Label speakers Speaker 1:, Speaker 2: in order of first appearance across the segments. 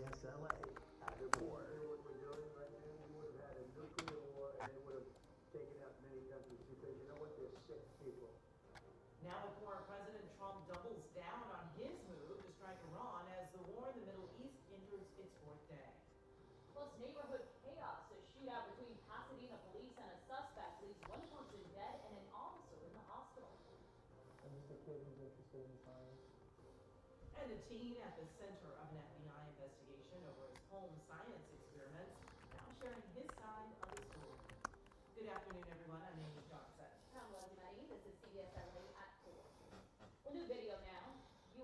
Speaker 1: CBSLA at the board.
Speaker 2: What we're doing right now, you would have had a nuclear war and it would have taken out many countries because you know what, they're sick people.
Speaker 3: Now former President Trump doubles down on his move to strike Iran as the war in the Middle East enters its fourth day.
Speaker 4: Plus neighborhood chaos. A shootout between Pasadena police and a suspect leaves one person dead and an officer in the hospital.
Speaker 5: I'm just a kid who's interested in science.
Speaker 3: And a teen at the center of an FBI investigation over his home science experiments, now sharing his side of the story. Good afternoon, everyone. I'm Amy Johnson.
Speaker 4: I'm Leslie Money. This is CBS Saturday at 4. Well, new video now.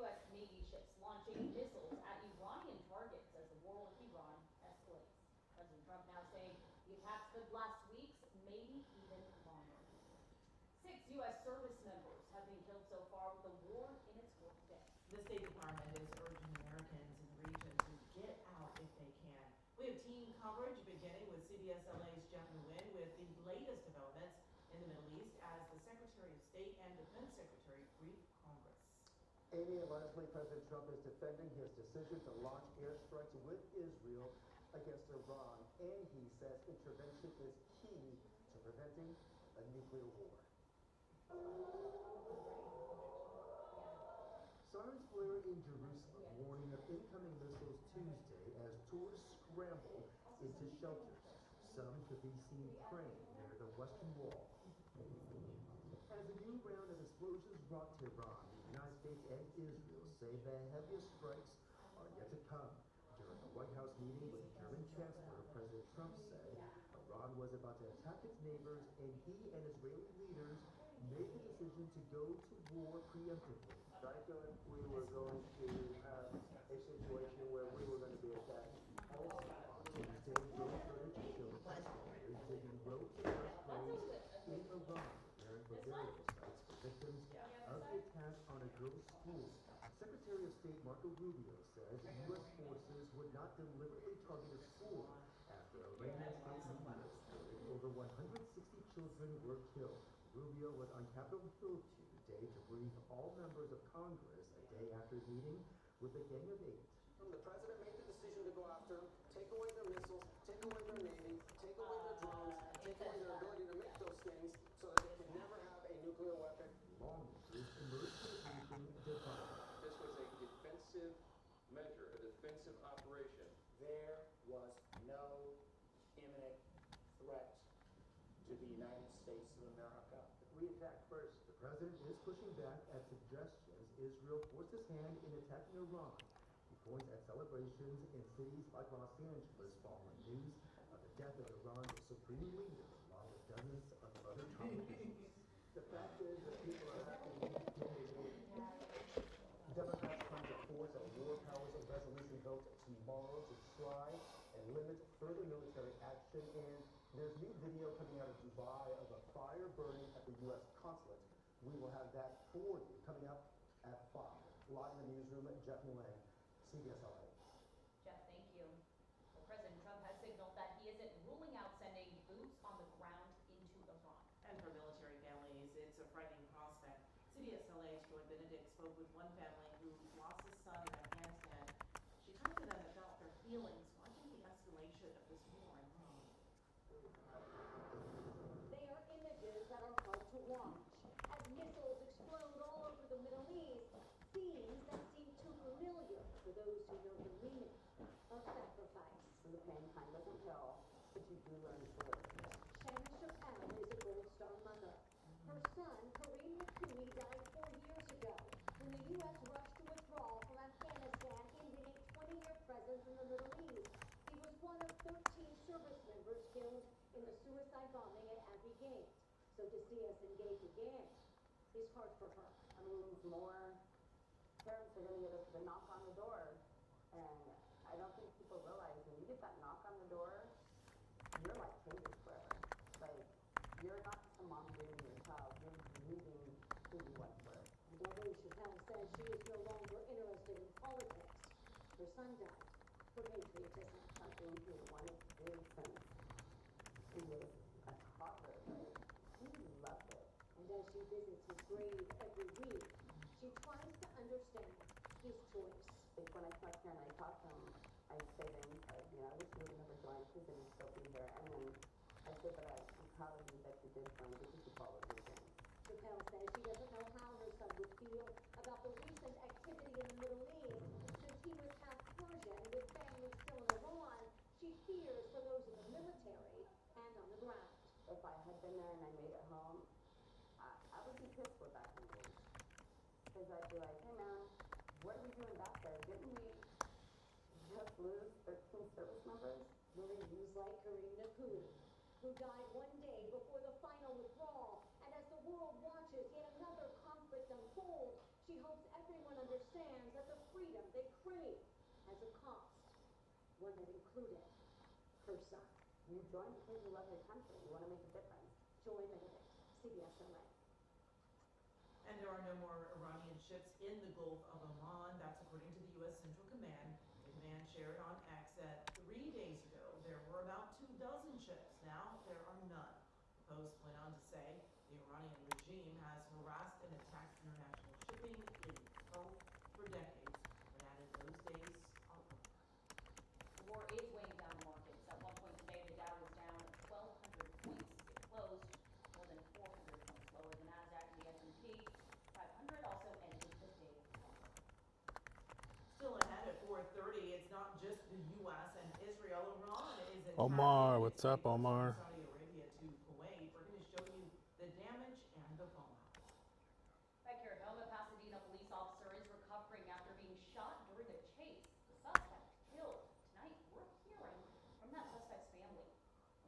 Speaker 4: U.S. Navy ships launching missiles at Iranian targets as the war with Iran escalates. President Trump now saying the attacks could last weeks, maybe even longer. 6 U.S. service members have been killed so far with the war in its fourth day.
Speaker 3: The State Department is urging Americans in the region to get out if they can. We have team coverage beginning with CBSLA's Jeff Nguyen with the latest developments in the Middle East as the Secretary of State and Defense Secretary brief Congress.
Speaker 1: Amy and Leslie, President Trump is defending his decision to launch airstrikes with Israel against Iran, and he says intervention is key to preventing a nuclear war. Sirens blare in Jerusalem, warning of incoming missiles Tuesday as tourists scramble into shelters. Some could be seen praying near the Western Wall. As a new round of explosions rocked Tehran, the United States and Israel say the heaviest strikes are yet to come. During a White House meeting with German Chancellor, President Trump said Iran was about to attack its neighbors, and he and Israeli leaders made the decision to go to war preemptively.
Speaker 2: I thought we were going to have a situation where we were going to be attacked.
Speaker 1: Also, on Tuesday, drone footage showed firefighters digging roads and earthquakes in Iran, preparing for burial sites for victims of the attack on a girls' school. Secretary of State Marco Rubio says U.S. forces would not deliberately target a school after Iranian state media reported over 160 children were killed. Rubio was on Capitol Hill Tuesday to brief all members of Congress a day after meeting with a gang of 8.
Speaker 6: The president made the decision to go after them, take away their missiles, take away their navy, take away their drones, take away their ability to make those things so that they can never have a nuclear weapon.
Speaker 1: Lawmakers emerged from the briefing divided.
Speaker 7: This was a defensive measure, a defensive operation.
Speaker 8: There was no imminent threat to the United States of America.
Speaker 2: We attacked first.
Speaker 1: The president is pushing back at suggestions Israel forced his hand in attacking Iran. He points at celebrations in cities like Los Angeles following news of the death of Iran's supreme leader, along with dozens of other top officials.
Speaker 2: The fact is that people are happy.
Speaker 1: Democrats plan to force a war powers resolution vote tomorrow to try and limit further military action, and there's new video coming out of Dubai of a fire burning at the U.S. consulate. We will have that for you coming up at 5. Live in the newsroom, Jeff Nguyen, CBSLA.
Speaker 4: Jeff, thank you. Well, President Trump has signaled that he isn't ruling out sending boots on the ground into Iran.
Speaker 3: And for military families, it's a frightening prospect. CBSLA's Joy Benedict spoke with one family who lost his son in Afghanistan. She talked to them about their feelings watching the escalation of this war in Iran.
Speaker 9: They are images that are hard to watch as missiles explode all over the Middle East, scenes that seem too familiar for those who know the meaning of sacrifice.
Speaker 10: The pain kind doesn't kill, but you do learn to live.
Speaker 9: Shannon Chappelle is a Gold Star mother. Her son, Kareem Makumi, died 4 years ago when the U.S. rushed to withdraw from Afghanistan, ending a 20-year presence in the Middle East. He was one of 13 service members killed in the suicide bombing at Abbey Gate. So to see us engage again is hard for her.
Speaker 10: I mean, more parents are going to get the knock on the door, and I don't think people realize when you get that knock on the door, your life changes forever. Like, you're not some mom grieving your child, you're grieving who you once were.
Speaker 9: Although Chappelle says she is no longer interested in politics, her son died for patriotism.
Speaker 10: I've been here one of his since he was a toddler, but he loved it.
Speaker 9: And as she visits his grave every week, she tries to understand his choice.
Speaker 10: Like when I come up here and I talk to him, I say, he would never join, he said he'd still be here. And then I said, but I'm proud of you that you did join because you followed your dreams.
Speaker 9: Chappelle says she doesn't know how her son would feel about the recent activity in the Middle East. Since he was half Persian with family still in Iran, she fears for those in the military and on the ground.
Speaker 10: If I had been there and I made it home, I would be pissed we're back in the Middle East. Because I'd be like, hey man, what are we doing back there? Didn't we just lose 13 service members?
Speaker 9: Marines like Kareem Nakoudi, who died one day before the final withdrawal. And as the world watches yet another conflict unfold, she hopes everyone understands that the freedom they crave has a cost, one that included her son.
Speaker 10: You join because you love your country. You want to make a difference.
Speaker 9: Joy Benedict, CBS LA.
Speaker 3: And there are no more Iranian ships in the Gulf of Oman. That's according to the U.S. Central Command. The command shared on X that 3 days ago there were about 24 ships. Now there are none. The Post went on to say the Iranian regime has harassed and attacked international shipping in the Gulf for decades, and added those days are over.
Speaker 4: The war is weighing down the markets. At one point today, the Dow was down 1,200 points. It closed more than 400 points lower. The Nasdaq and the S&P 500 also ended the day lower.
Speaker 3: Still ahead at 4:30, it's not just the U.S. and Israel. Iran is attacking
Speaker 11: Omar, what's up, Omar?
Speaker 3: Saudi Arabia to Kuwait. We're going to show you the damage and the fallout.
Speaker 4: Back here at home, a Pasadena police officer is recovering after being shot during a chase. The suspect killed. Tonight, we're hearing from that suspect's family.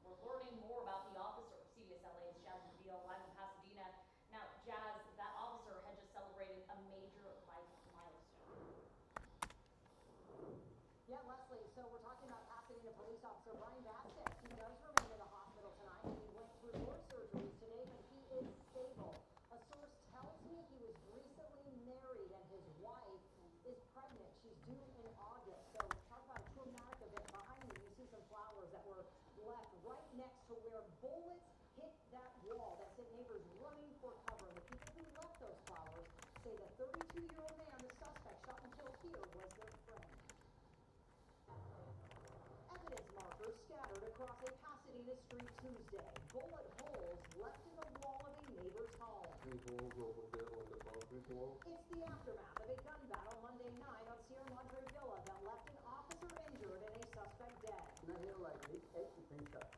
Speaker 4: We're learning more about the officer. CBS LA's Jazz Reveal live in Pasadena. Now, Jazz, that officer had just celebrated a major life milestone.
Speaker 12: Yeah, Leslie, so we're talking about Pasadena police officer Brian Vasquez. He does remain in the hospital tonight. He went through more surgeries today, but he is stable. A source tells me he was recently married and his wife is pregnant. She's due in August. So talk about a traumatic event. Behind me, you see some flowers that were left right next to where bullets hit that wall. That sent neighbors running for cover. And the people who left those flowers say the 32-year-old man, the suspect shot and killed here, was their friend. Evidence markers scattered across a Pasadena street Tuesday. Bullet holes left in the wall of a neighbor's home.
Speaker 7: Holes over there on the concrete wall.
Speaker 12: It's the aftermath of a gun battle Monday night on Sierra Madre Villa that left an officer injured and a suspect dead.
Speaker 2: And I hear like 8 things up.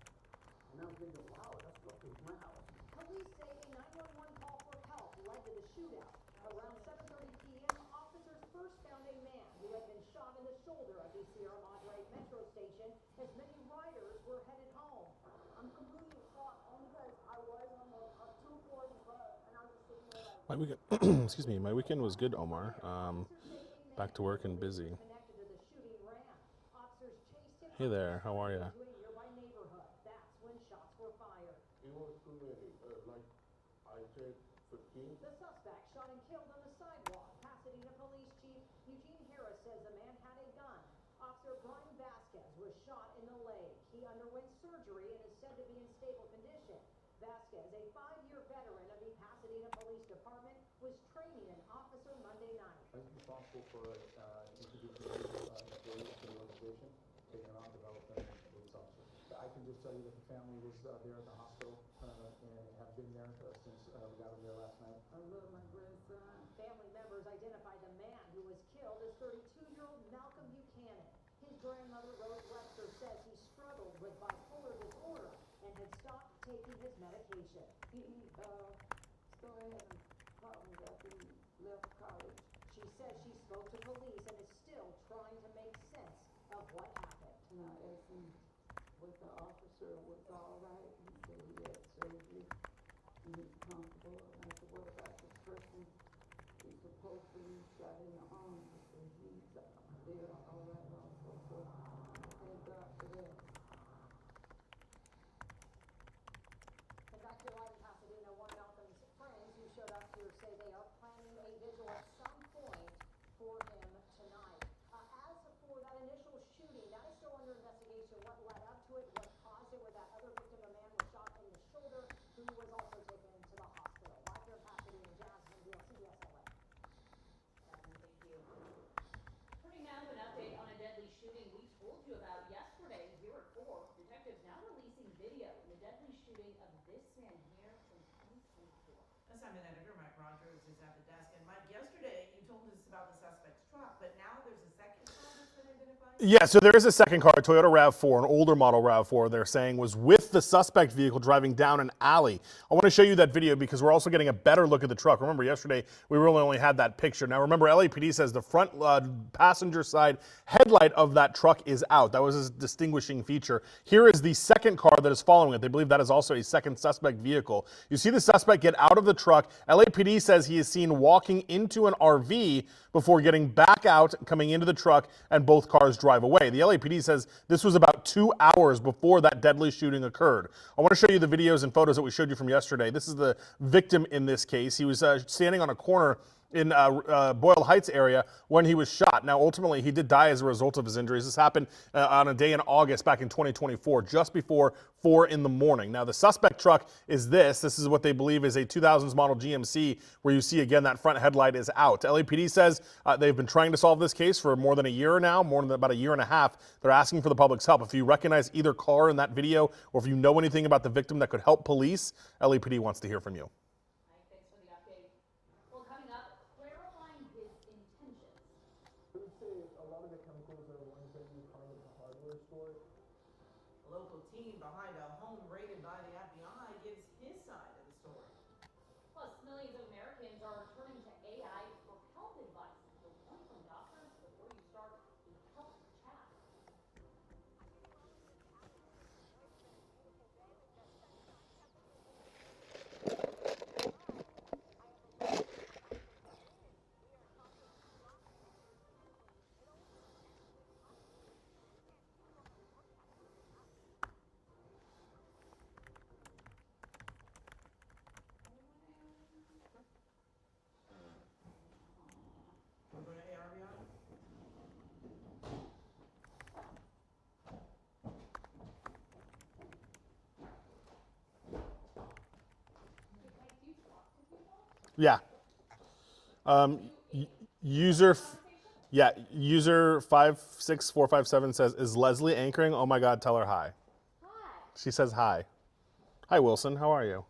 Speaker 2: And I'm thinking, wow, that's what was my house.
Speaker 12: Police say a 911 call for help led to the shootout. Around 7:30 p.m., officers first found a man who had been shot in the shoulder at the Sierra Madre metro station as many riders were headed home.
Speaker 10: I'm completely shocked only because I was on the 240 bus and I was just sitting there like.
Speaker 11: My weekend, excuse me, my weekend was good, Omar. Back to work and busy.
Speaker 12: Connected to the shooting ran. Officers chased him.
Speaker 11: Hey there, how are ya?
Speaker 12: To a nearby neighborhood. That's when shots were fired.
Speaker 7: It was too many. Like I said, 15.
Speaker 12: The suspect shot and killed on the sidewalk. Pasadena Police Chief Eugene Harris says the man had a gun. Officer Brian Vasquez was shot in the leg. He underwent surgery and is said to be in stable condition. Vasquez, a 5-year veteran of the Pasadena Police Department, was training an officer Monday night.
Speaker 5: I was responsible for introducing new employees to the organization, taking them out, developing police officers. I can just tell you that the family was there at the hospital and have been there since we got them there last night.
Speaker 10: I love my grandson.
Speaker 12: Family members identified the man who was killed as 32-year-old Malcolm Buchanan. His grandmother, Rose Webster, says he struggled with bipolar disorder and had stopped taking his medication.
Speaker 10: He started having problems after he left college.
Speaker 12: She says she spoke to police and is still trying to make sense of what happened.
Speaker 10: And I asked him, was the officer was all right? He said he had surgery. He was comfortable. And I said, what about this person who's supposedly shot in the arm? He said, they're all right also. So thank God for that.
Speaker 12: And back to live in Pasadena, one of Malcolm's friends who showed up here say they are planning a vigil at some point for him tonight. As for that initial shooting, that is still under investigation. What led up to it, what caused it, where that other victim, a man
Speaker 3: Assignment editor Mike Rogers is at the desk. And Mike, yesterday you told us about the suspect's truck, but now there's a second car that's been identified?
Speaker 11: Yeah, so there is a second car, a Toyota RAV4, an older model RAV4, they're saying was with the suspect vehicle driving down an alley. I want to show you that video because we're also getting a better look at the truck. Remember, yesterday we really only had that picture. Now, remember, LAPD says the front passenger side headlight of that truck is out. That was his distinguishing feature. Here is the second car that is following it. They believe that is also a second suspect vehicle. You see the suspect get out of the truck. LAPD says he is seen walking into an RV before getting back out, coming into the truck, and both cars drive away. The LAPD says this was about 2 hours before that deadly shooting occurred. I want to show you the videos and photos that we showed you from yesterday. This is the victim in this case. He was standing on a corner in Boyle Heights area when he was shot. Now, ultimately, he did die as a result of his injuries. This happened on a day in August back in 2024, just before 4 in the morning. Now, the suspect truck is this. This is what they believe is a 2000s model GMC, where you see, again, that front headlight is out. LAPD says they've been trying to solve this case for more than a year now, more than about a year and a half. They're asking for the public's help. If you recognize either car in that video, or if you know anything about the victim that could help police, LAPD wants to hear from you.
Speaker 4: Thanks for the update. Well, coming up, clarifying his intentions.
Speaker 2: I would say a lot of the chemicals are ones that you find at the hardware store.
Speaker 3: A local team behind a home raided by the FBI gives his side of the story.
Speaker 4: Plus, millions of Americans are turning to AI for health advice. The warning from doctors before you start a health chat.
Speaker 3: We're going to ARBI?
Speaker 11: Yeah. User 56457 says, is Leslie anchoring? Oh my God, tell her hi.
Speaker 4: Hi.
Speaker 11: She says hi. Hi, Wilson. How are you?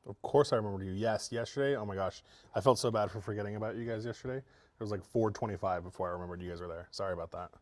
Speaker 11: Of course I remembered you. Yes, yesterday. Oh my gosh. I felt so bad for forgetting about you guys yesterday. It was like 4:25 before I remembered you guys were there. Sorry about that.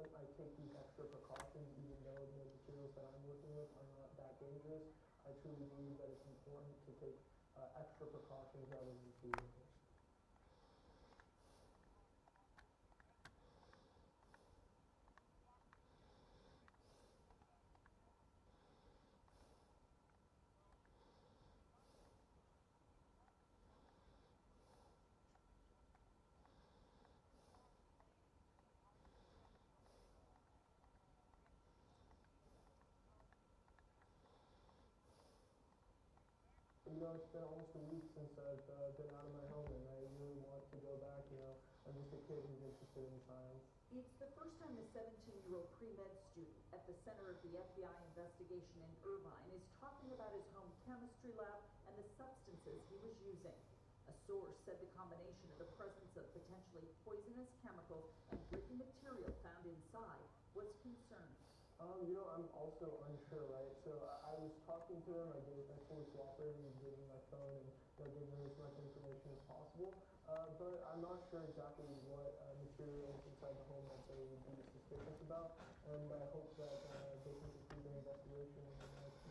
Speaker 2: I take these extra precautions even though the materials that I'm working with are not that dangerous. I truly believe that it's important to take extra precautions rather than too little. it's been almost a week since I've been out of my home, and I really want to go back. I'm just a kid who's interested in science.
Speaker 12: It's the first time a 17-year-old pre-med student at the center of the FBI investigation in Irvine is talking about his home chemistry lab and the substances he was using. A source said the combination of the presence of potentially poisonous chemicals and written material found inside was concerning.
Speaker 2: I'm also unsure, right? So I was talking to him, I fully cooperated and gave him my phone and gave him as much information as possible. But I'm not sure exactly what material is inside the home that they would be suspicious about. And I hope that they can conclude their investigation and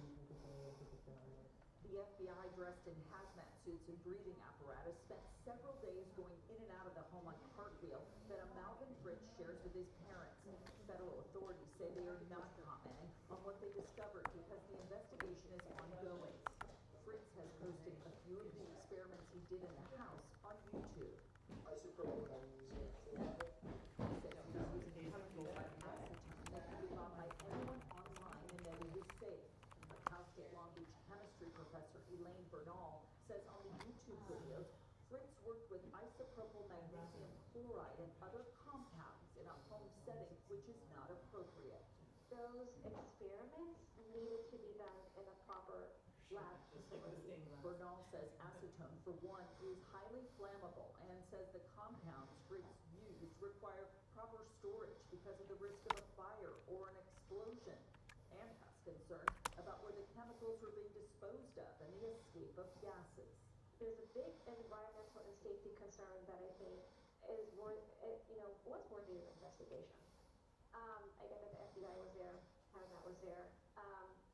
Speaker 2: we can continue to put behind this.
Speaker 12: The FBI, dressed in hazmat suits and breathing apparatus, spent several days going in and out of the home on cartwheel that a Malvin Fritz shares with his parents. Federal authorities say they are not commenting on what they discovered because the investigation is ongoing. Fritz has posted a few of the experiments he did in the house on YouTube.
Speaker 6: Isopropyl magnesium chloride.
Speaker 12: He says he's using chemicals like acetone that can be bought by anyone online and that it is safe. A Cal State Long Beach chemistry professor, Elaine Bernal, says on the YouTube videos, Fritz worked with isopropyl magnesium chloride and other compounds in a home setting which is not appropriate.
Speaker 9: Those experiments needed to be done in a proper lab facility.
Speaker 12: Bernal says acetone, for one, is highly flammable and says the compounds Fritz used require proper storage because of the risk of a fire or an explosion, and has concern about where the chemicals were being disposed of and the escape of gases.
Speaker 9: There's a big environmental and safety concern that I think is worth, what's worthy of investigation. I get that the FBI was there, Hazmat was there,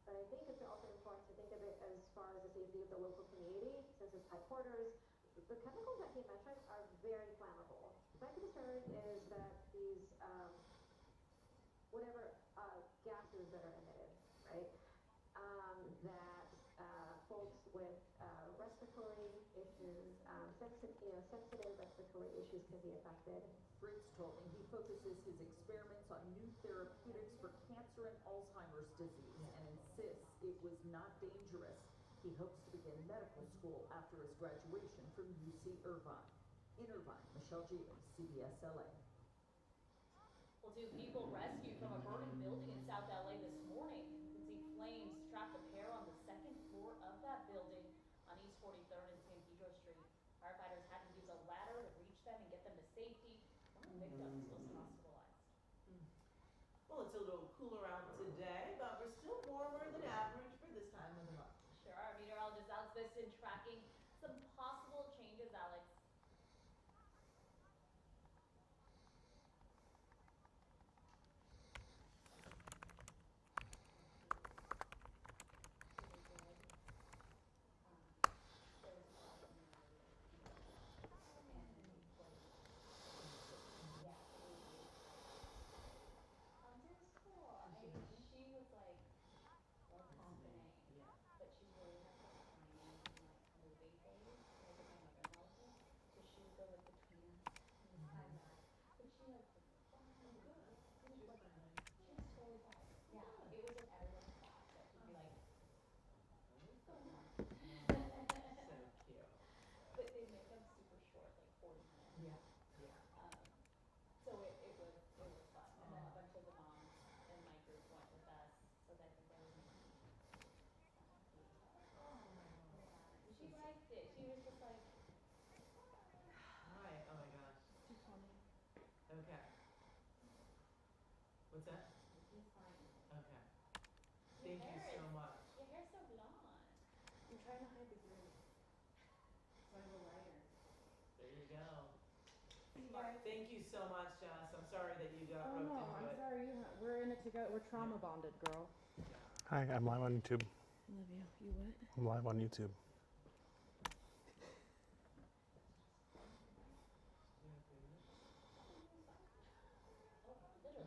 Speaker 9: but I think it's also important to think of it as far as the safety of the local community, since it's headquarters. The chemicals that he mentioned are very flammable. My concern is that these, whatever gases that are emitted, right, that folks with respiratory issues, sensitive respiratory issues can be affected.
Speaker 12: Fritz told me he focuses his experiments on new therapeutics for cancer and Alzheimer's disease and insists it was not dangerous. He hopes to begin medical school after his graduation from UC Irvine. In Irvine, Michelle Gio, CBS LA.
Speaker 4: Well, two people rescued from a burning building in South LA this morning. You can see flames trapped the pair on the second floor of that building on East 43rd and San Pedro Street. Firefighters had to use a ladder to reach them and get them to safety. One of the victims was hospitalized.
Speaker 3: Well, it's a little cooler out today, but we're still warmer than average for this time of the month.
Speaker 4: Sure, our meteorologist Alex Bisson tracking some possible changes, Alex.
Speaker 3: What's that?
Speaker 4: He's fine.
Speaker 3: Okay. Thank you so much.
Speaker 4: Your hair's so blonde.
Speaker 10: I'm trying to hide the grease. So I have a lighter.
Speaker 3: There you go.
Speaker 10: See you guys.
Speaker 3: Thank you so much, Jess. I'm sorry that you got
Speaker 10: Oh
Speaker 3: roped
Speaker 10: no,
Speaker 3: into
Speaker 10: I'm
Speaker 3: it.
Speaker 10: sorry. We're in it together. We're trauma bonded, girl.
Speaker 11: Hi, I'm live on YouTube.
Speaker 10: Love you. You what?
Speaker 11: I'm live on YouTube.
Speaker 3: That's it.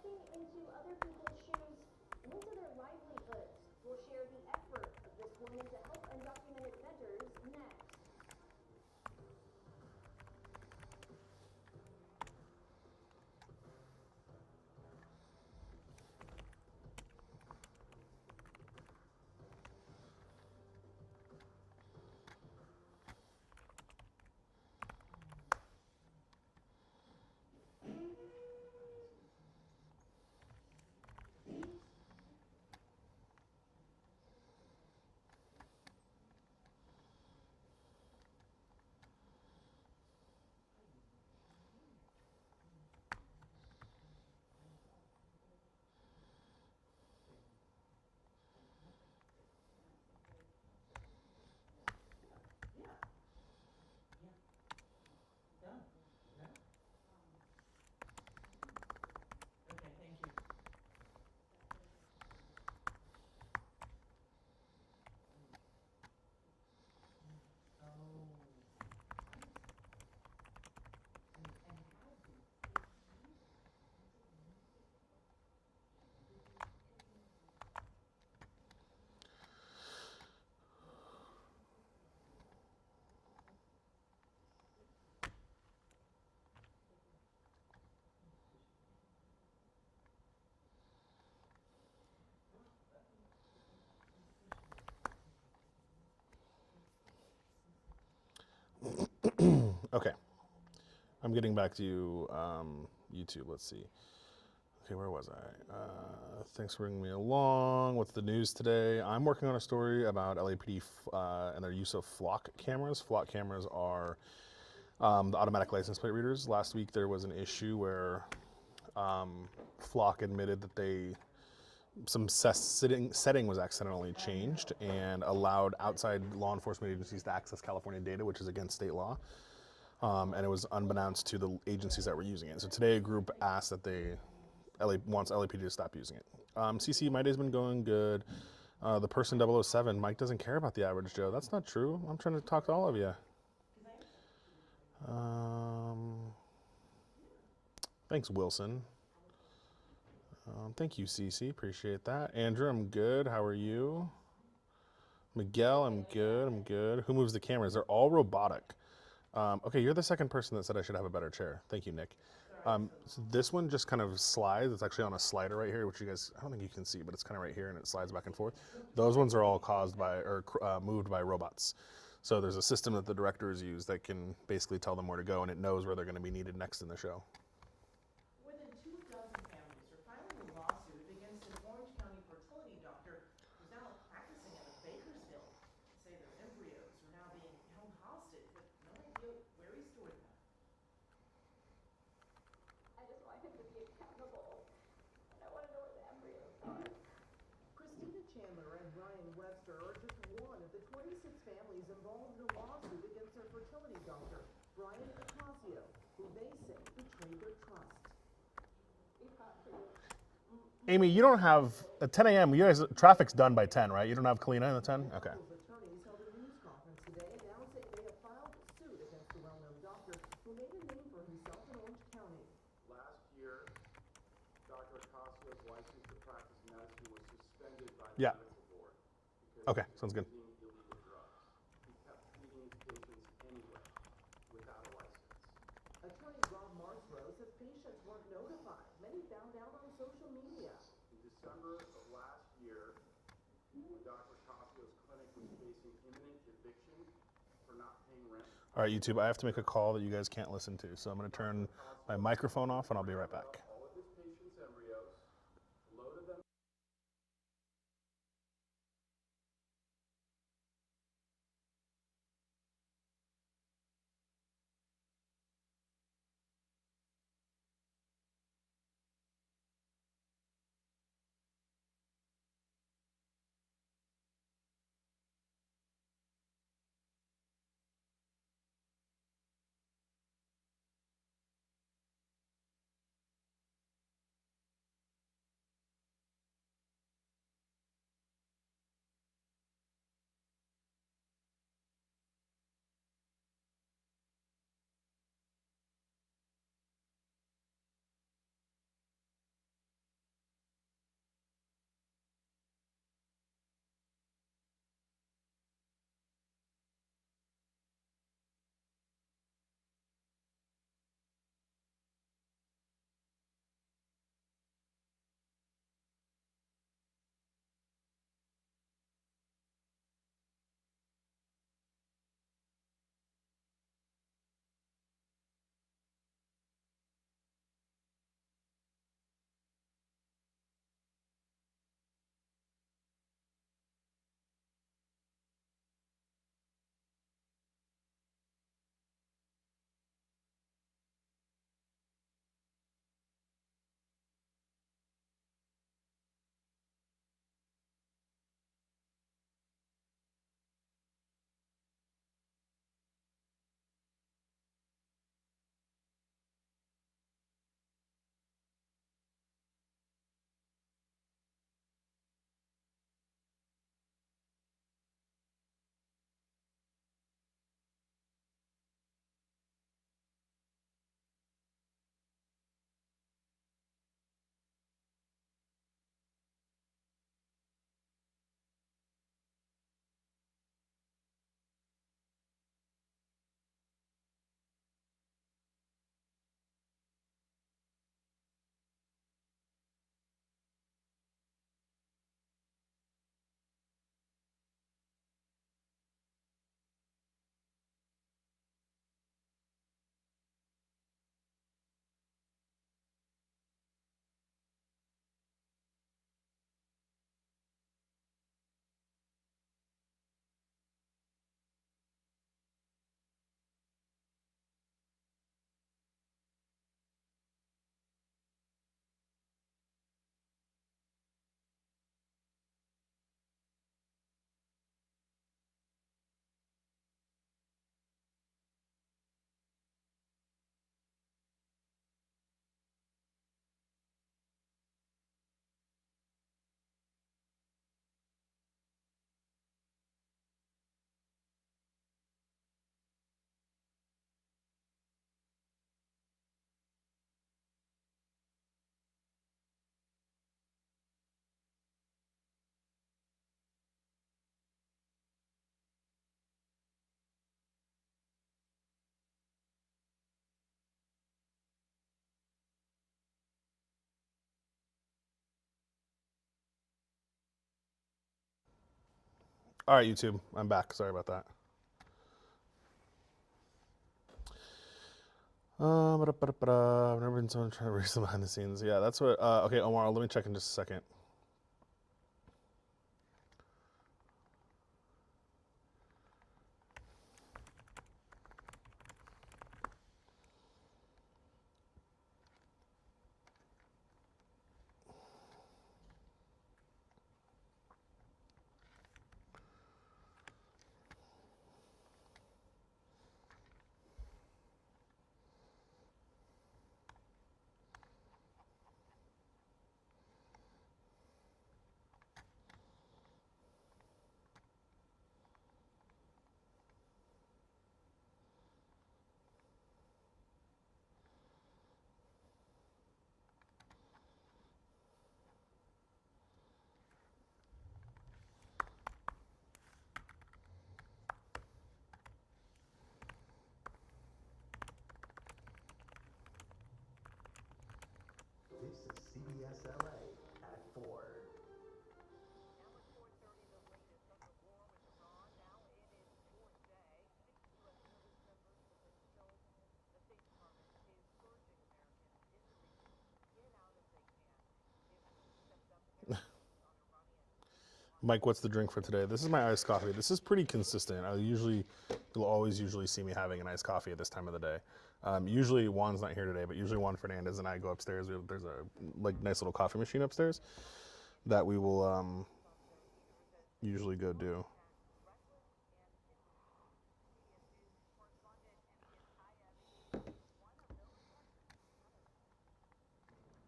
Speaker 9: stepping into other people's shoes and into their livelihoods. We'll share the effort of this woman to help undocumented vendors next.
Speaker 3: Done. No? Okay, thank you.
Speaker 11: Okay. I'm getting back to you, YouTube. Let's see. Okay, where was I? Thanks for bringing me along. What's the news today? I'm working on a story about LAPD and their use of flock cameras. Flock cameras are the automatic license plate readers. Last week there was an issue where Flock admitted that some setting was accidentally changed and allowed outside law enforcement agencies to access California data, which is against state law. And it was unbeknownst to the agencies that were using it. So today a group asked that wants LAPD to stop using it. CC, my day's been going good. The person 007, Mike doesn't care about the average Joe. That's not true. I'm trying to talk to all of you. Thanks, Wilson. Thank you, CC. Appreciate that. Andrew, I'm good. How are you? Miguel, I'm good. I'm good. Who moves the cameras? They're all robotic. Okay, you're the second person that said I should have a better chair. Thank you, Nick. So this one just kind of slides. It's actually on a slider right here, which you guys, I don't think you can see, but it's kind of right here and it slides back and forth. Those ones are all caused by, or moved by robots. So there's a system that the directors use that can basically tell them where to go, and it knows where they're going to be needed next in the show.
Speaker 3: More than 24 families are filing a lawsuit against an Orange County fertility doctor who's now practicing out of Bakersfield. They say their embryos are now being held hostage with no idea where he stored them.
Speaker 10: I just want him to be accountable, and I want to know where the embryos are.
Speaker 6: Christina Chandler and Ryan Webster are just one of the 26 families involved in a lawsuit against their fertility doctor, Brian Acasio, who they say betrayed their trust.
Speaker 11: Amy, you don't have, at 10 a.m., you guys, traffic's done by 10, right? You don't have Kalina at 10? Okay.
Speaker 6: Attorneys held a news conference today announcing they have filed suit against the well-known doctor who made a name for himself in Orange County.
Speaker 7: Last year, Dr. Acasio's license to practice medicine was suspended by the medical board because
Speaker 11: Okay, sounds good.
Speaker 7: he was using illegal drugs. He kept treating his patients anyway, without a license.
Speaker 6: Attorney Rob Marsrow says patients weren't notified. Many found out on social media.
Speaker 7: In December of last year, when Dr. Acasio's clinic was facing imminent eviction for not paying rent.
Speaker 11: All right, YouTube, I have to make a call that you guys can't listen to, so I'm going to turn my microphone off and I'll be right back.
Speaker 7: All of his patients' embryos, loaded them
Speaker 11: All right, YouTube, I'm back. Sorry about that. I've never been someone trying to reach them behind the scenes. Yeah, that's what. Okay, Omar, let me check in just a second.
Speaker 1: This is CBS LA at 4.
Speaker 11: Mike, what's the drink for today? This is my iced coffee. This is pretty consistent. You'll always usually see me having an iced coffee at this time of the day. Usually Juan's not here today, but usually Juan Fernandez and I go upstairs. There's a nice little coffee machine upstairs that we will usually go do.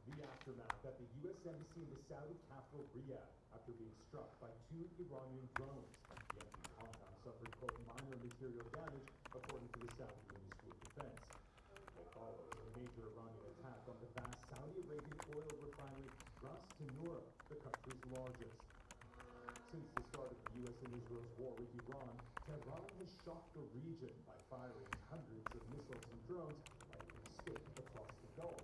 Speaker 13: The aftermath at the U.S. Embassy in the Saudi capital Riyadh after being struck by 2 Iranian drones. The empty compound suffered minor material damage, according to the Saudi Ministry of Defense. It follows a major Iranian attack on the vast Saudi Arabian oil refinery Ras Tanura, the country's largest. Since the start of the U.S. and Israel's war with Iran, Tehran has shocked the region by firing hundreds of missiles and drones at each state across the Gulf.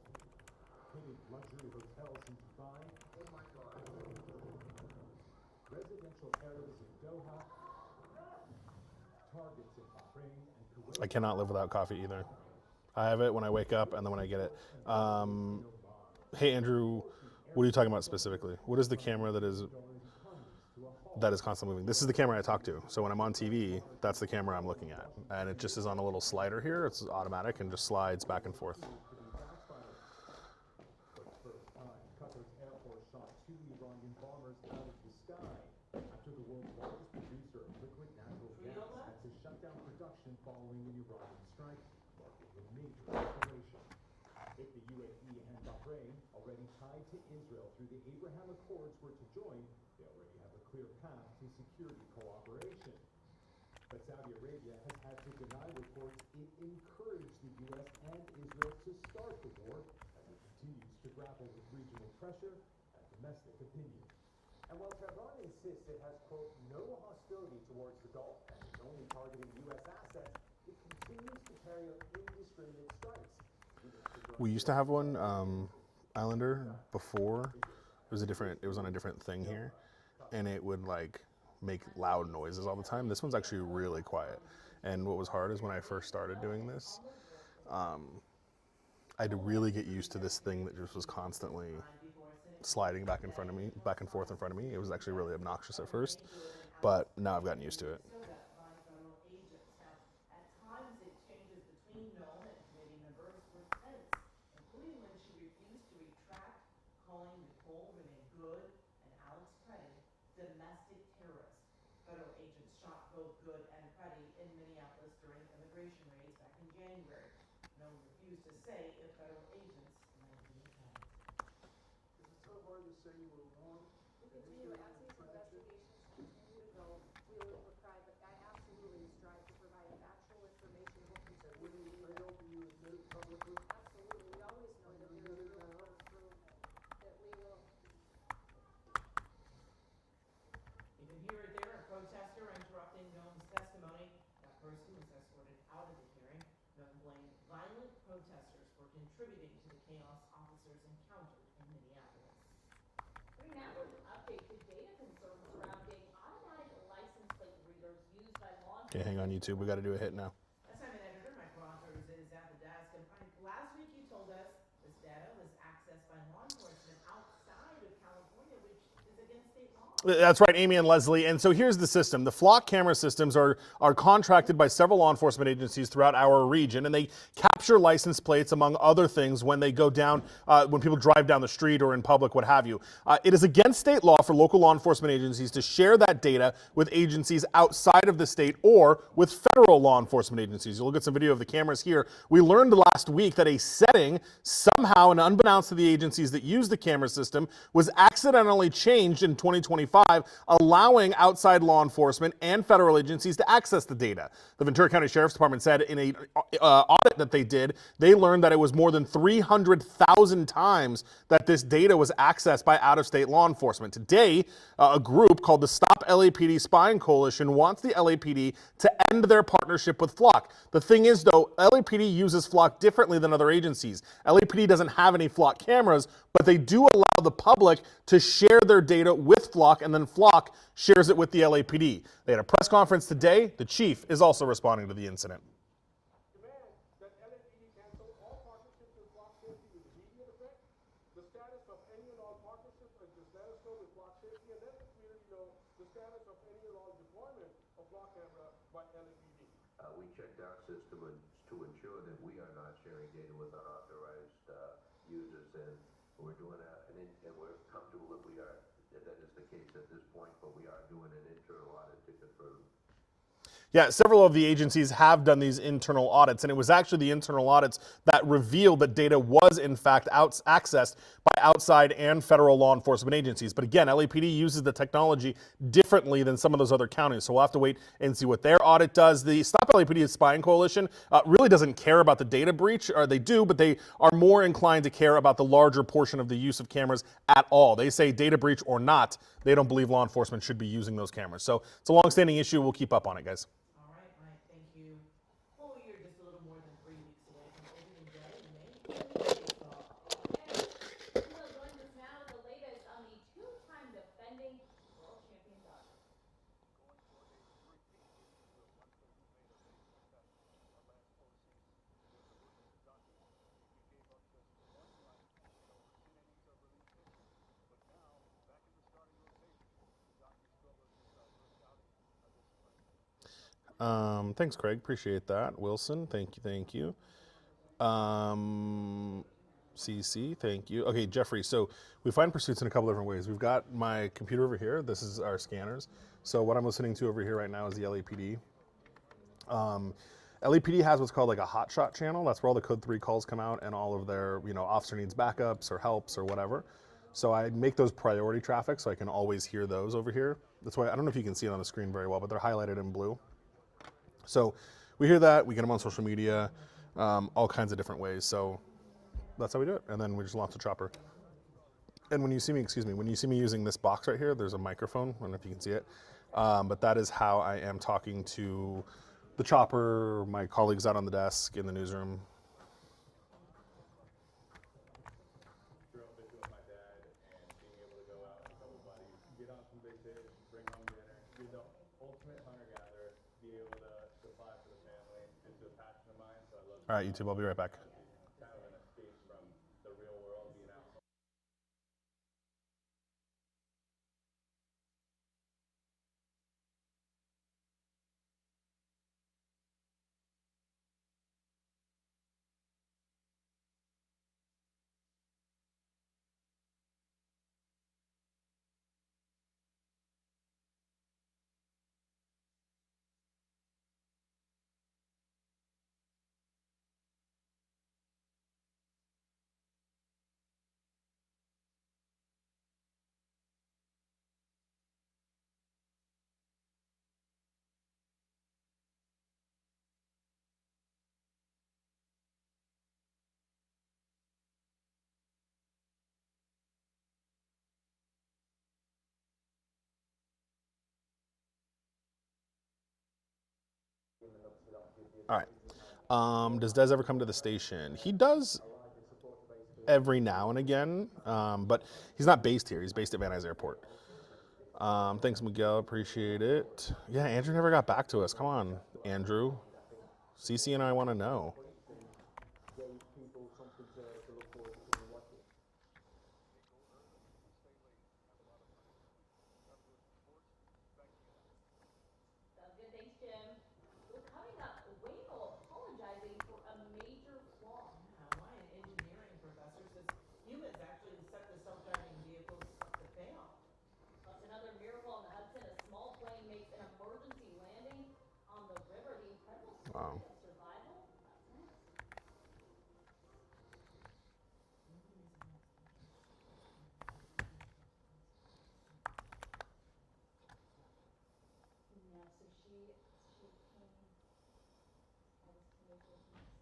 Speaker 13: Hitting luxury hotels in Dubai, residential areas in Doha, targets in Bahrain and Kuwait.
Speaker 11: I cannot live without coffee either. I have it when I wake up and then when I get it. Hey, Andrew, what are you talking about specifically? What is the camera that is constantly moving? This is the camera I talk to. So when I'm on TV, that's the camera I'm looking at. And it just is on a little slider here. It's automatic and just slides back and forth.
Speaker 13: Qatar's Air Force shot 2 Iranian bombers out of the sky after the world's largest producer of liquid natural gas had to shut down production following an Iranian strike, marking a major escalation. If the UAE and Bahrain, already tied to Israel through the Abraham Accords, were to join, they already have a clear path to security cooperation. But Saudi Arabia has had to deny reports it encouraged the U.S. and Israel to start the war, as it continues to grapple with regional pressure and domestic opinion.
Speaker 8: And while Tehran insists it has, quote, no hostility towards the Gulf and is only targeting U.S. assets, it continues to carry out indiscriminate strikes.
Speaker 11: We used to have one, Islander, before. It was on a different thing here. And it would like make loud noises all the time. This one's actually really quiet. And what was hard is when I first started doing this, I had to really get used to this thing that just was constantly sliding back and forth in front of me. It was actually really obnoxious at first, but now I've gotten used to it.
Speaker 3: Domestic terrorists. Federal agents shot both Good and Petty in Minneapolis during immigration raids back in January. No one refused to say if federal agents might be attacked.
Speaker 7: Is it so hard to say you were wrong?
Speaker 12: We continue, as these investigations continue to go, we will strive, but I absolutely strive to provide factual information.
Speaker 7: And when you failed, you admit it publicly?
Speaker 12: Absolutely, we always know that there is room for improvement, that we will.
Speaker 3: You can hear it there, a protester interrupting Noam's testimony. That person was escorted out of the hearing. Noam blamed violent protesters for contributing to the chaos officers encountered in Minneapolis.
Speaker 4: Now with an update to data concerns surrounding automatic license plate
Speaker 11: Okay, hang on, YouTube. We got to do a hit now.
Speaker 3: Assignment editor Mike Rogers is at the desk. And Mike, last week you told us this data was accessed by law enforcement outside of California, which is against state law.
Speaker 11: That's right, Amy and Leslie. And so here's the system. The flock camera systems are contracted by several law enforcement agencies throughout our region, and they capture license plates, among other things, when they go down, when people drive down the street or in public, what have you. It is against state law for local law enforcement agencies to share that data with agencies outside of the state or with federal law enforcement agencies. You'll look at some video of the cameras here. We learned last week that a setting, somehow and unbeknownst to the agencies that use the camera system, was accidentally changed in 2025, allowing outside law enforcement and federal agencies to access the data. The Ventura County Sheriff's Department said in a audit that they did, they learned that it was more than 300,000 times that this data was accessed by out-of-state law enforcement. Today, a group called the Stop LAPD Spying Coalition wants the LAPD to end their partnership with Flock. The thing is, though, LAPD uses Flock differently than other agencies. LAPD doesn't have any Flock cameras, but they do allow the public to share their data with Flock, and then Flock shares it with the LAPD. They had a press conference today. The chief is also responding to the incident.
Speaker 14: Demand that LAPD cancel all partnerships with Flock Safety with immediate effect. The status of any and all partnerships, just let us know with Flock Safety, and let the community know the status of any and all deployment of Flock camera by LAPD.
Speaker 15: We checked our system to ensure that we are not sharing data with unauthorized users, and we're doing and we're comfortable that we are, that is the case at this point, but we are doing an internal audit to confirm.
Speaker 11: Yeah, several of the agencies have done these internal audits, and it was actually the internal audits that revealed that data was in fact accessed by outside and federal law enforcement agencies. But again, LAPD uses the technology differently than some of those other counties, so we'll have to wait and see what their audit does. The Stop LAPD Spying Coalition really doesn't care about the data breach, or they do, but they are more inclined to care about the larger portion of the use of cameras at all. They say data breach or not, they don't believe law enforcement should be using those cameras. So it's a long-standing issue. We'll keep up on it, guys.
Speaker 3: All right, Mike, thank you. Well, you're just a little more than 3 weeks away from opening day in May.
Speaker 4: Okay, we'll join us now with the latest on the two-time defending world champion Dodgers.
Speaker 11: Thanks, Craig. Appreciate that. Wilson, thank you, thank you. CC, thank you. Okay, Jeffrey, so we find pursuits in a couple different ways. We've got my computer over here. This is our scanners. So what I'm listening to over here right now is the LAPD. LAPD has what's called like a hotshot channel. That's where all the code 3 calls come out and all of their, officer needs backups or helps or whatever. So I make those priority traffic so I can always hear those over here. That's why, I don't know if you can see it on the screen very well, but they're highlighted in blue. So we hear that, we get them on social media, all kinds of different ways. So that's how we do it. And then we just launch the chopper. And when you see me, when you see me using this box right here, there's a microphone. I don't know if you can see it. But that is how I am talking to the chopper, my colleagues out on the desk, in the newsroom. All right, YouTube, I'll be right back. All right. Does Des ever come to the station? He does every now and again, but he's not based here. He's based at Van Nuys Airport. Thanks, Miguel. Appreciate it. Yeah, Andrew never got back to us. Come on, Andrew. Cece and I want to know.
Speaker 5: Gave people something to look forward to and watch it.
Speaker 4: Sounds good, thanks, Jim. Well, coming up, Waymo apologizing for a major flaw.
Speaker 3: Yeah, why an engineering professor says humans actually set the self-driving vehicles up to fail.
Speaker 4: Plus another miracle on the Hudson, a small plane makes an emergency landing on the river. The incredible story
Speaker 11: Wow.
Speaker 4: of survival. That's next. No, so she came, I was teenage with me 6 months.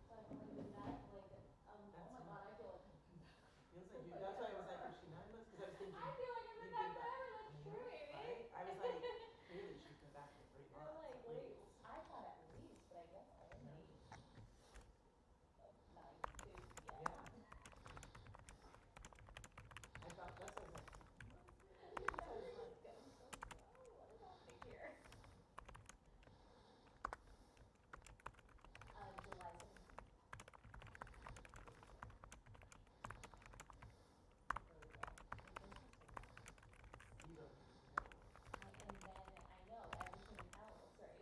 Speaker 4: So I've only been back like, oh my god, I feel like I've been back.
Speaker 3: Feels like you, that's why I was like, is she 9 months? Because I was thinking.
Speaker 4: I feel like I've been
Speaker 3: you've
Speaker 4: back forever, that's
Speaker 3: I know,
Speaker 4: true, Amy.
Speaker 3: right? I was like, clearly she's been back for 3
Speaker 4: I'm
Speaker 3: months
Speaker 4: like,
Speaker 3: at
Speaker 4: wait,
Speaker 3: least.
Speaker 4: I thought at least, but I guess only 92, yeah.
Speaker 3: Yeah. I thought, that's why I was like, 7 months?
Speaker 4: That was like, go so slow, what is happening here? July 17th.
Speaker 3: You don't even know.
Speaker 4: And then I know everything else, right?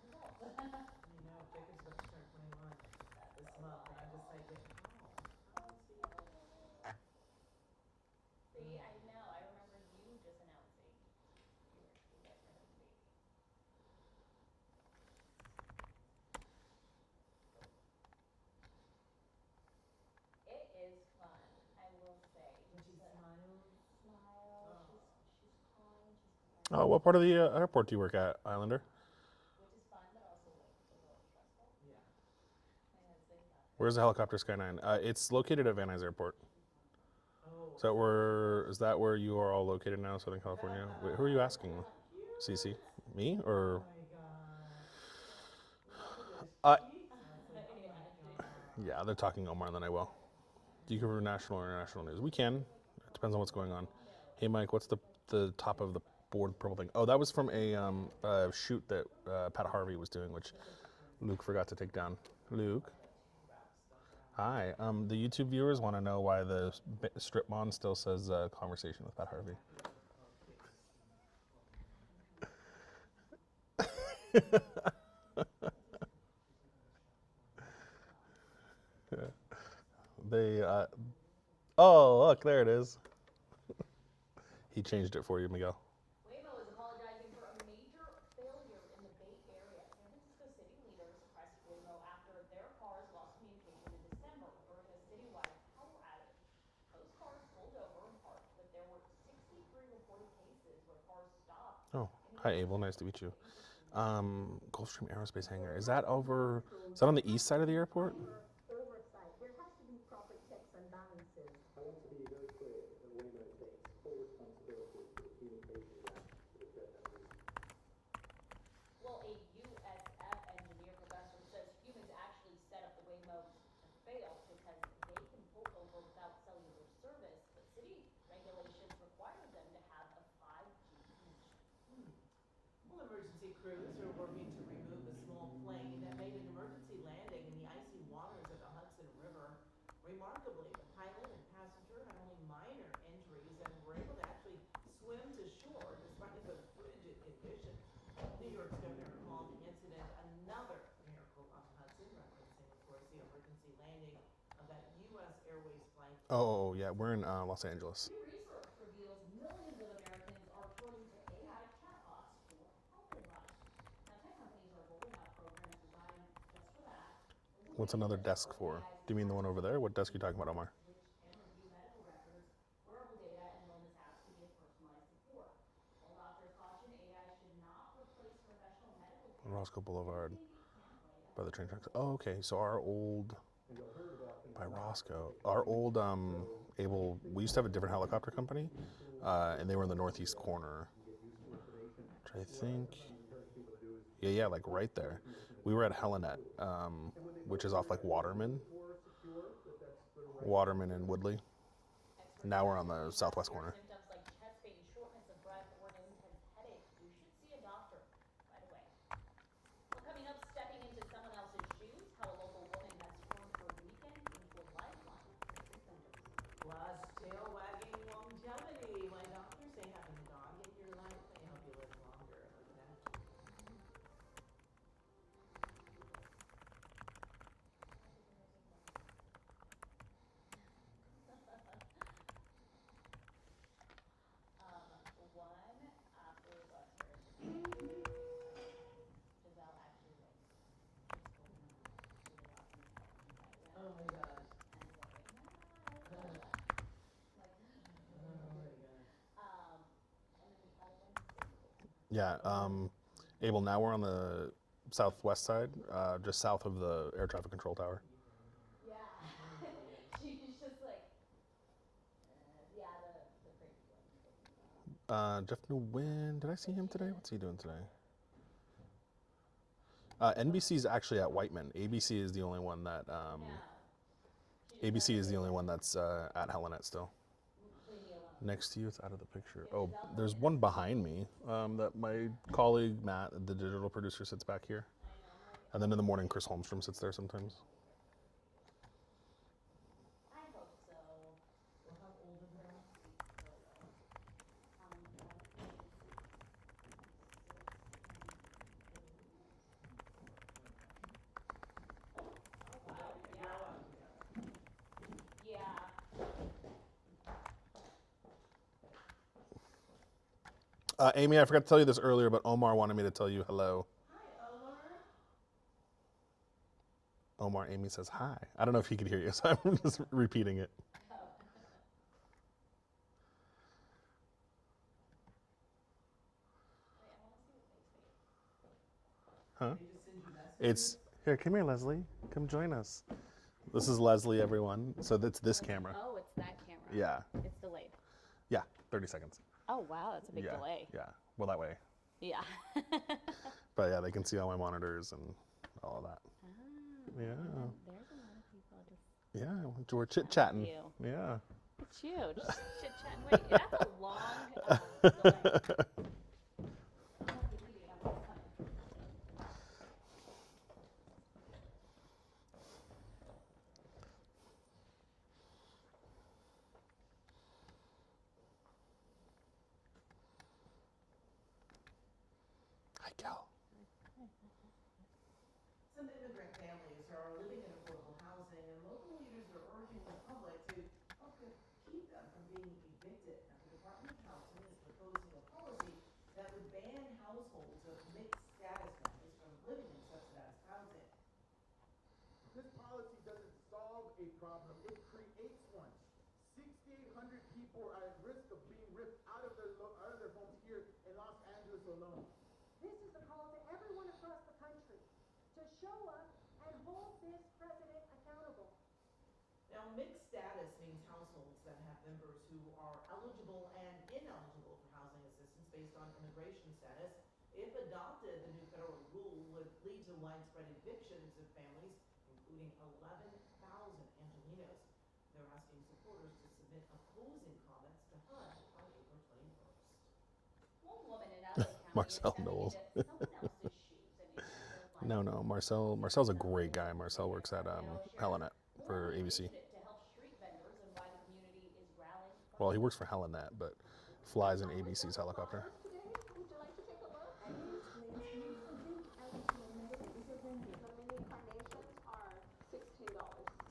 Speaker 4: Results.
Speaker 3: You know, Jacob's about to turn 21 this month, and I'm just like, how is he?
Speaker 4: See, I know, I remember you just announcing you guys were having a baby. It is fun, I will say.
Speaker 3: When she smiles.
Speaker 4: Smile, she's calm, she's collected.
Speaker 11: Oh, what part of the airport do you work at, Islander?
Speaker 4: Which is fun, but also like a little stressful.
Speaker 3: Yeah.
Speaker 4: My husband got
Speaker 11: Where's the helicopter Skyline? It's located at Van Nuys Airport.
Speaker 3: Oh.
Speaker 11: Is that where you are all located now, Southern California? Wait, who are you asking? Cece? Me or?
Speaker 3: Oh my gosh. Look at those
Speaker 11: Uh,
Speaker 3: cheeks. I was like, oh my god.
Speaker 11: Yeah, they're talking Omar than I will. Do you cover national or international news? We can. It depends on what's going on. Hey, Mike, what's the top of the board purple thing? Oh, that was from a shoot that Pat Harvey was doing, which Luke forgot to take down. Luke? Hi. The YouTube viewers want to know why the strip mall still says conversation with Pat Harvey. They, oh, look, there it is. He changed it for you, Miguel.
Speaker 4: Waymo is apologizing for a major failure in the Bay Area. San Francisco city leaders pressed Waymo after their cars lost communication in December during a citywide power outage. Those cars pulled over and parked, but there were 63 reported cases where cars stopped.
Speaker 11: Oh, hi, Abel. Nice to meet you. Gulfstream Aerospace Hangar. Is that on the east side of the airport?
Speaker 9: Oversight. There has to be proper checks and balances.
Speaker 5: I want to be very clear that Waymo takes full responsibility for the communication gap that occurred that week.
Speaker 4: Well, a USF engineer professor says humans actually set up the Waymo to fail because they can pull over without cellular service, but city regulations require them to have a 5G connection.
Speaker 3: Well, emergency crews are working to remove the small plane that made an emergency landing in the icy waters of the Hudson River. Remarkably, the pilot and passenger had only minor injuries and were able to actually swim to shore despite the frigid conditions. New York's governor called the incident another miracle on the Hudson, referencing, of course, the emergency landing of that U.S. Airways flight.
Speaker 11: Oh, yeah, we're in Los Angeles.
Speaker 4: New research reveals millions of Americans are turning to AI chatbots for health advice. Now, tech companies are rolling out programs designed just for that.
Speaker 11: What's another desk for? Do you mean the one over there? What desk are you talking about, Omar?
Speaker 4: Which can review medical records, wearable data, and wellness apps to give personalized support. While doctors caution AI should not replace professional medical care.
Speaker 11: Roscoe Boulevard.
Speaker 4: Anything it can light up.
Speaker 11: By the train tracks. Oh, okay. So our old,
Speaker 5: And you'll heard about things
Speaker 11: by
Speaker 5: like
Speaker 11: Roscoe, our old Able, we used to have a different helicopter company, and they were in the northeast corner.
Speaker 5: you get useful information.
Speaker 11: Which I think,
Speaker 5: What I encourage people to do is
Speaker 11: Yeah, like right there. We were at Helenet, which is off like Waterman. Waterman and Woodley. Now we're on the southwest corner.
Speaker 4: Symptoms like chest pain, shortness of breath, or an intense headache, you should see a doctor right away. Well, coming up, stepping into someone else's shoes, how a local woman has turned her weekend into a lifeline for street vendors.
Speaker 3: Plus, tail wagging longevity. Why doctors say having a dog in your life may help you live longer. Look at that.
Speaker 4: One absolute buster. Giselle actually like keeps going on really awesome stuff.
Speaker 3: Oh my gosh.
Speaker 4: And wearing that. Like,
Speaker 3: Oh my gosh.
Speaker 4: and then the other one is
Speaker 11: Yeah, Abel, now we're on the southwest side, just south of the air traffic control tower.
Speaker 4: yeah. She's just like, yeah, the crazy one.
Speaker 11: Jeff Nguyen, did I see him today? What's he doing today? NBC is actually at Whiteman. ABC is the only one that ABC is the only one that's at Helenet still. Next to you, it's out of the picture. Oh, there's one behind me that my colleague Matt, the digital producer, sits back here. And then in the morning, Chris Holmstrom sits there sometimes.
Speaker 4: I hope so.
Speaker 3: Well, how old is her?
Speaker 11: Amy, I forgot to tell you this earlier, but Omar wanted me to tell you hello.
Speaker 3: Hi, Omar.
Speaker 11: Omar, Amy says hi. I don't know if he could hear you, so I'm just repeating it. Huh? It's here. Come here, Leslie. Come join us. This is Leslie, everyone. So that's this camera.
Speaker 4: Oh, it's that camera.
Speaker 11: Yeah.
Speaker 4: It's delayed.
Speaker 11: Yeah, 30 seconds.
Speaker 4: Oh, wow, that's a big delay.
Speaker 11: Yeah. Well, that way.
Speaker 4: Yeah.
Speaker 11: But yeah, they can see all my monitors and all of that.
Speaker 4: Ah,
Speaker 11: Yeah.
Speaker 4: There's a lot of people just.
Speaker 11: Yeah, we're chit chatting. Yeah.
Speaker 4: It's you, just chit chatting. Wait, that's a long delay.
Speaker 11: Hi, Cal.
Speaker 3: Some immigrant families are living in affordable housing, and local leaders are urging the public to help keep them from being evicted. Now, the Department of Housing is proposing a policy that would ban households of mixed status families from living in subsidized housing.
Speaker 1: This policy doesn't solve a problem, it creates one. 6,800 people are at risk of being ripped out of their homes here in Los Angeles alone.
Speaker 12: This is a call to everyone across the country to show up and hold this president accountable.
Speaker 3: Now, mixed status means households that have members who are eligible and ineligible for housing assistance based on immigration status. If adopted, the new federal rule would lead to widespread evictions of families, including 11,000 Angelinos. They're asking supporters to submit opposing comments to HUD by April 21st.
Speaker 4: One woman in LA County
Speaker 11: Marcel
Speaker 4: is
Speaker 11: Knowles.
Speaker 4: stepping into someone else's shoes and using her life.
Speaker 11: No, Marcel's a great guy. Marcel works at Helenet for ABC.
Speaker 4: To help street vendors and why the community is rallying.
Speaker 11: Well, he works for Helenet, but flies in ABC's helicopter.
Speaker 10: Today, would you like to take a look?
Speaker 12: And this place is a big eligible member is a vendor.
Speaker 10: The mini carnations are $16.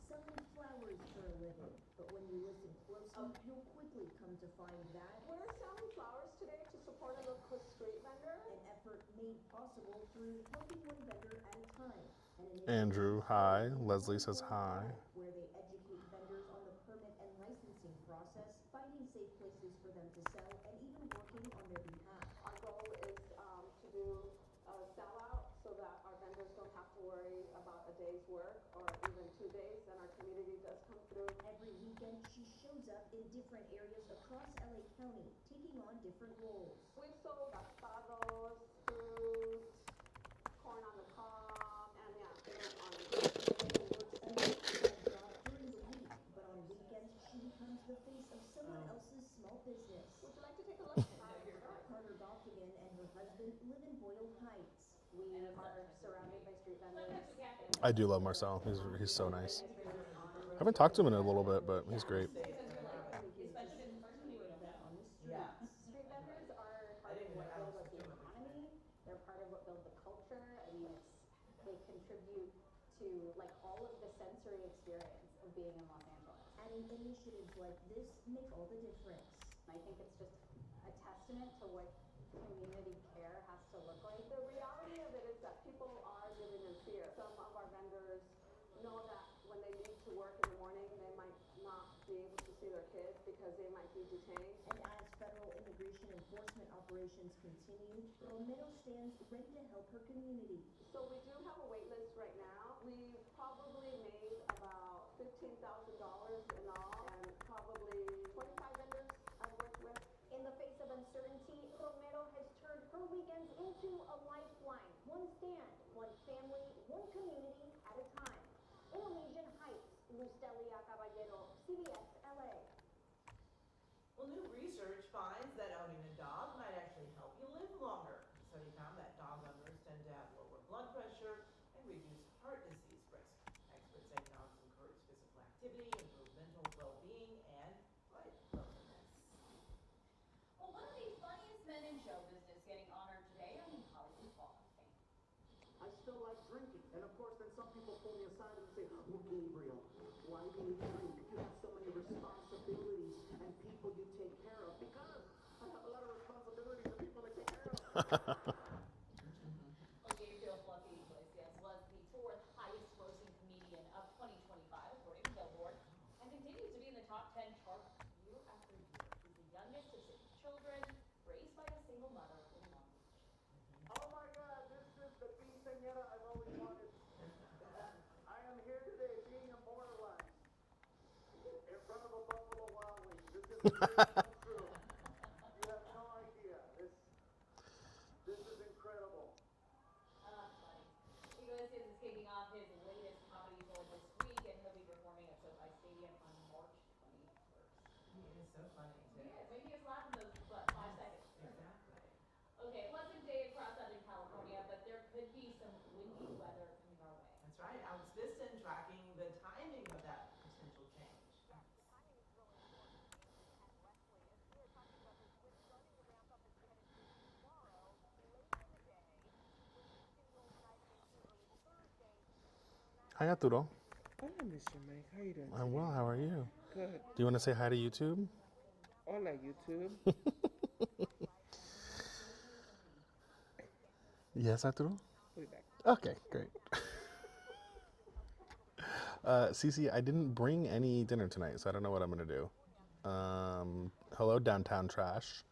Speaker 12: Selling flowers for a living. But when you listen closely, you'll quickly come to find that
Speaker 10: We're selling flowers today to support a local street vendor.
Speaker 12: an effort made possible through helping one vendor at a time.
Speaker 11: Andrew, hi. Leslie says hi.
Speaker 12: Where they educate vendors on the permit and licensing process, finding safe places for them to sell, and even working on their behalf.
Speaker 10: Our goal is to do a sellout so that our vendors don't have to worry about a day's work or even 2 days, and our community does come through.
Speaker 12: Every weekend, she shows up in different areas across LA County, taking on different roles.
Speaker 10: We've sold avocados, fruit,
Speaker 16: the face of someone else's small business.
Speaker 10: Would you like to take a look?
Speaker 16: Carter Goffman and her husband live in Boyle Heights.
Speaker 10: We are surrounded by street vendors.
Speaker 11: I do love Marcel. He's so nice. I haven't talked to him in a little bit, but he's great.
Speaker 3: Yeah.
Speaker 10: Street vendors are part of what builds the economy. They're part of what builds the culture. I mean, they contribute to like all of the sensory experience of being in Los Angeles.
Speaker 16: And initiatives like this make all the difference.
Speaker 10: I think it's just a testament to what community care has to look like. The reality of it is that people are living in fear. Some of our vendors know that when they leave to work in the morning, they might not be able to see their kids because they might be detained.
Speaker 16: And as federal immigration enforcement operations continue, Romero stands ready to help her community.
Speaker 10: So we do have a wait list right now. We've probably made about $15,000 in all, and probably 25 vendors I've worked with.
Speaker 9: In the face of uncertainty, Romero has turned her weekends into a lifeline. One stand, one family, one community at a time. In Elysian Heights, Lucelia Caballero, CBS LA.
Speaker 3: Well, new research finds that owning a dog might actually help you live longer. The study found that dog owners tend to have lower blood pressure and reduce heart disease risk. Experts say dogs encourage physical activity, improve mental well-being, and fight loneliness.
Speaker 4: Well, one of the funniest men in show business getting honored today on the Hollywood Walk of Fame.
Speaker 1: I still like drinking. And of course, then some people pull me aside and say, well, Gabriel, why do you drink? You have so many responsibilities and people you take care of. Because I have a lot of responsibilities and people to take care of.
Speaker 4: Gabriel Fluffy Iglesias was the fourth highest grossing comedian of 2025, according to Billboard, and continues to be in the top 10 chart year after year. He's the youngest of 6 children, raised by a single mother in Long Beach.
Speaker 7: Oh my God, this is the quinceañera I've always wanted. I am here today being immortalized in front of a Buffalo Wild Wings. This is a dream come true. You have no idea. This is incredible.
Speaker 4: Funny. Iglesias is kicking off his latest comedy tour this week, and he'll be performing at SoFi Stadium on March 21st.
Speaker 3: He is so funny, too.
Speaker 4: Yeah, maybe just laugh in those 5 seconds.
Speaker 3: Exactly.
Speaker 4: Okay, pleasant day across Southern California, but there could be some windy weather coming our way.
Speaker 3: That's right. Alex Biston tracking the timing of that potential change.
Speaker 11: Hi, Arturo.
Speaker 17: Hola, Mr. Mike. How you doing?
Speaker 11: I'm well. How are you?
Speaker 17: Good.
Speaker 11: Do you want to say hi to YouTube?
Speaker 17: Hola, YouTube.
Speaker 11: Yes, Arturo?
Speaker 17: We'll be back.
Speaker 11: Okay, great. Cece, I didn't bring any dinner tonight, so I don't know what I'm going to do. Hello, Downtown Trash.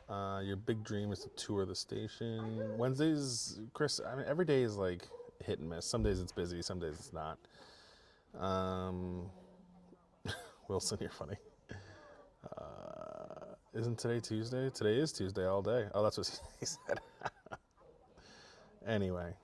Speaker 11: Your big dream is to tour the station. Wednesdays, Chris, I mean, every day is like hit and miss. Some days it's busy, some days it's not. Wilson, you're funny. Isn't today Tuesday? Today is Tuesday all day. Oh, that's what he said. Anyway.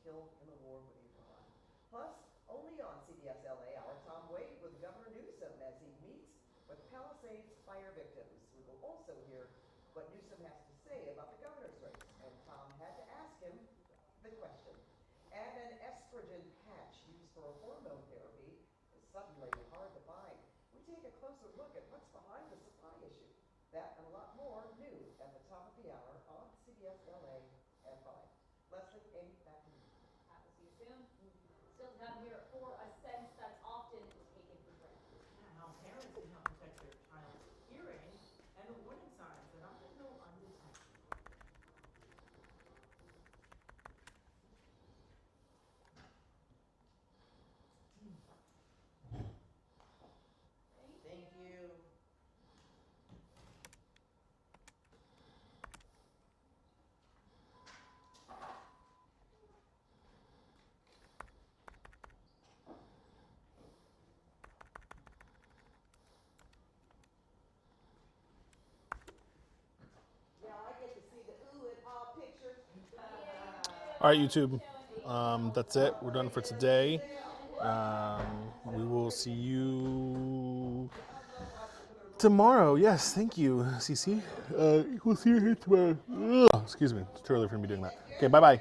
Speaker 6: killed in the war with Iran. Plus, only on CBS LA, our Tom Wade with Governor Newsom as he meets with Palisades fire victims. We will also hear what Newsom has to say about the governor's race, and Tom had to ask him the question. And an estrogen patch used for hormone therapy is suddenly hard to find. We take a closer look at what's behind the supply issue. That and a lot more new at the top of the hour on CBS LA at 5. Leslie, Amy, back to you.
Speaker 4: Pat, we'll see you soon. Still to come here at 4, a sense that's often taken for granted.
Speaker 3: Yeah, how parents can help protect their child's hearing and the warning signs that often go undetected.
Speaker 6: Thank you. Now I get to see the ooh and ah pictures.
Speaker 11: All right, YouTube. That's it. We're done for today. We will see you tomorrow. Yes, thank you, CC. We'll see you here tomorrow. Ugh, excuse me. It's too early for me doing that. Okay, bye-bye.